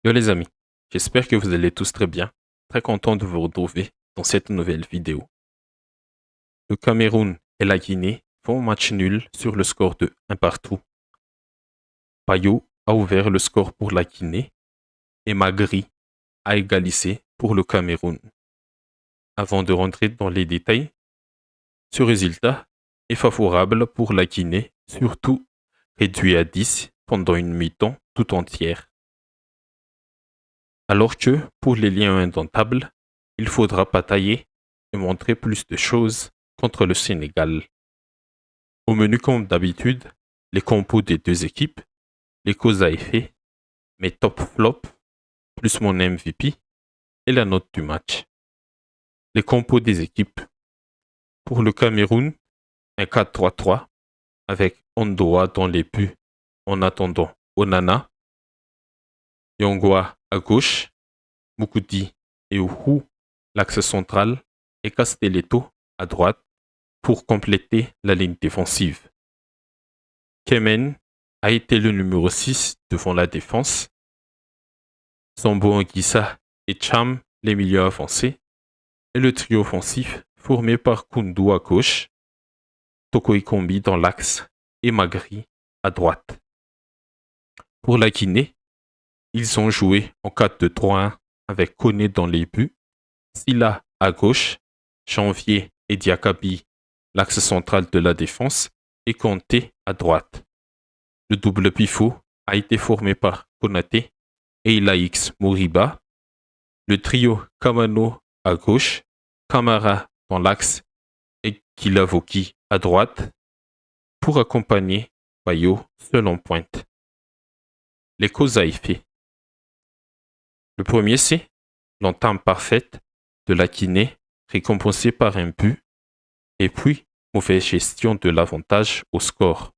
Yo les amis, j'espère que vous allez tous très bien. Très content de vous retrouver dans cette nouvelle vidéo. Le Cameroun et la Guinée font match nul sur le score de 1 partout. Payot a ouvert le score pour la Guinée et Magri a égalisé pour le Cameroun. Avant de rentrer dans les détails, ce résultat est favorable pour la Guinée, surtout réduit à 10 pendant une mi-temps tout entière. Alors que, pour les liens indomptables, il faudra batailler et montrer plus de choses contre le Sénégal. Au menu comme d'habitude, les compos des deux équipes, les causes à effet, mes top flops, plus mon MVP et la note du match. Les compos des équipes. Pour le Cameroun, un 4-3-3 avec Ondoa dans les buts en attendant Onana, Yongwa à gauche, Mukudi et Uhu l'axe central et Castelletto à droite pour compléter la ligne défensive. Kemen a été le numéro 6 devant la défense. Sambo Anguissa et Cham les milieux avancés et le trio offensif formé par Koundou à gauche, Toko Ekambi dans l'axe et Magri à droite. Pour la Guinée, ils ont joué en 4-2-3-1 avec Koné dans les buts, Silla à gauche, Janvier et Diakabi l'axe central de la défense et Kanté à droite. Le double pivot a été formé par Konaté et Ilaix Moriba. Le trio Kamano à gauche, Kamara dans l'axe et Kilavoki à droite pour accompagner Payot seul en pointe. Les causes à effet. Le premier, c'est l'entame parfaite de la Guinée récompensée par un but et puis mauvaise gestion de l'avantage au score.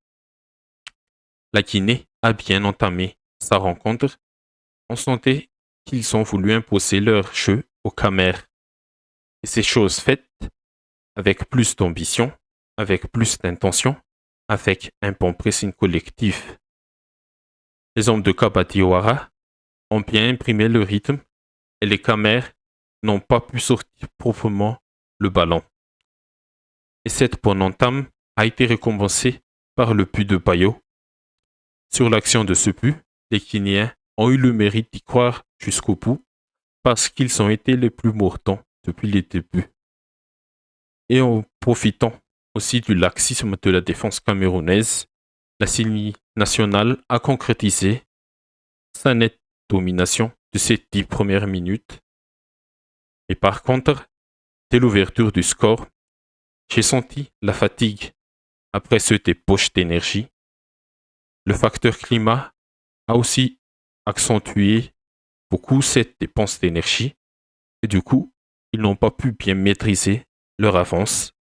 La Guinée a bien entamé sa rencontre. On sentait qu'ils ont voulu imposer leur jeu aux Camers. Et c'est chose faite avec plus d'ambition, avec plus d'intention, avec un bon pressing collectif. Les hommes de Kabadiawara ont bien imprimé le rythme et les Camers n'ont pas pu sortir proprement le ballon. Et cette bonne entame a été récompensée par le but de Payot. Sur l'action de ce but, les Guinéens ont eu le mérite d'y croire jusqu'au bout parce qu'ils ont été les plus mordants depuis les débuts. Et en profitant aussi du laxisme de la défense camerounaise, la série nationale a concrétisé sa nette domination de ces 10 premières minutes. Et par contre, dès l'ouverture du score, j'ai senti la fatigue après ce débauche d'énergie. Le facteur climat a aussi accentué beaucoup cette dépense d'énergie et du coup, ils n'ont pas pu bien maîtriser leur avance.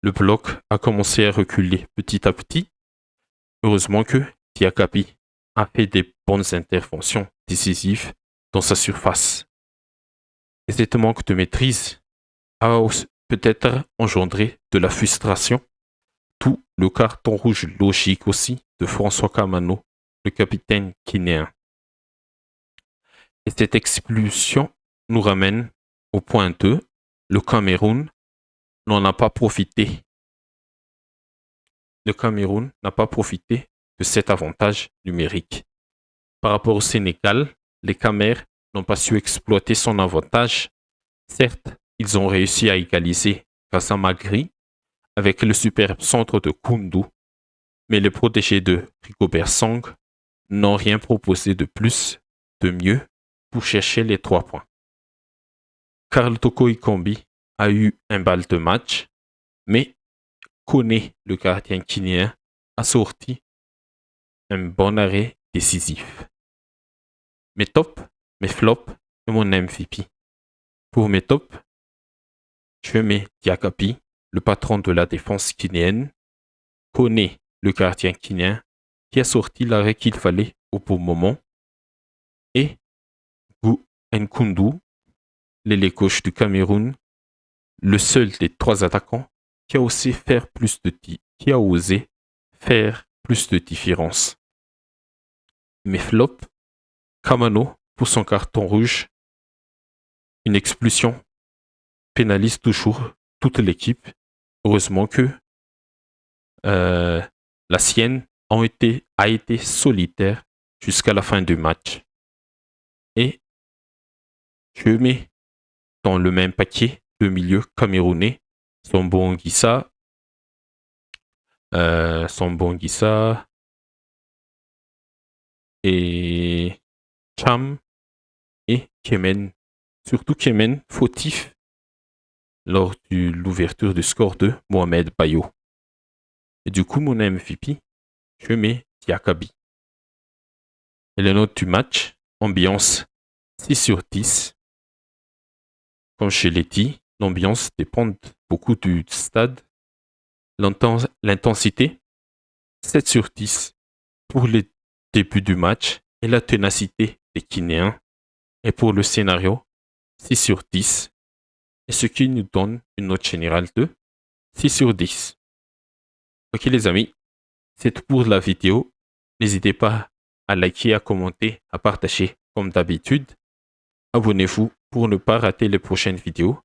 Le bloc a commencé à reculer petit à petit. Heureusement que Diakabi a fait des bonnes interventions décisives dans sa surface. Et cette manque de maîtrise a peut-être engendré de la frustration, tout le carton rouge logique aussi de François Kamano, le capitaine guinéen. Et cette expulsion nous ramène au point 2. Le Cameroun n'en a pas profité. Le Cameroun n'a pas profité de cet avantage numérique. Par rapport au Sénégal, les Camers n'ont pas su exploiter son avantage. Certes, ils ont réussi à égaliser grâce à Magri avec le superbe centre de Koundou, mais les protégés de Rigobert Song n'ont rien proposé de plus, de mieux pour chercher les 3 points. Karl Toko Ekambi a eu un bal de match, mais Koné, le gardien guinéen, a sorti un bon arrêt décisif. Mes tops, mes flops et mon MVP. Pour mes tops, je mets Diakabi, le patron de la défense guinéenne, Koné, le gardien guinéen, qui a sorti l'arrêt qu'il fallait au bon moment, et Nkoundou, l'ailier gauche du Cameroun, le seul des 3 attaquants qui a osé faire plus de différence. Mes flops, Kamano pour son carton rouge. Une expulsion pénalise toujours toute l'équipe. Heureusement que la sienne a été solitaire jusqu'à la fin du match. Et je mets dans le même paquet le milieu camerounais, Sambonguissa, et Cham et Kemen. Surtout Kemen, fautif lors de l'ouverture du score de Mohamed Bayo. Et du coup, mon MVP, je mets Diakabi. Et les notes du match, ambiance 6 sur 10. Comme je l'ai dit, l'ambiance dépend beaucoup du stade. L'intensité, 7 sur 10 pour les débuts du match et la ténacité des Guinéens. Et pour le scénario, 6 sur 10. Et ce qui nous donne une note générale de 6 sur 10. Ok les amis, c'est tout pour la vidéo. N'hésitez pas à liker, à commenter, à partager comme d'habitude. Abonnez-vous pour ne pas rater les prochaines vidéos.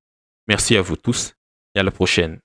Merci à vous tous et à la prochaine.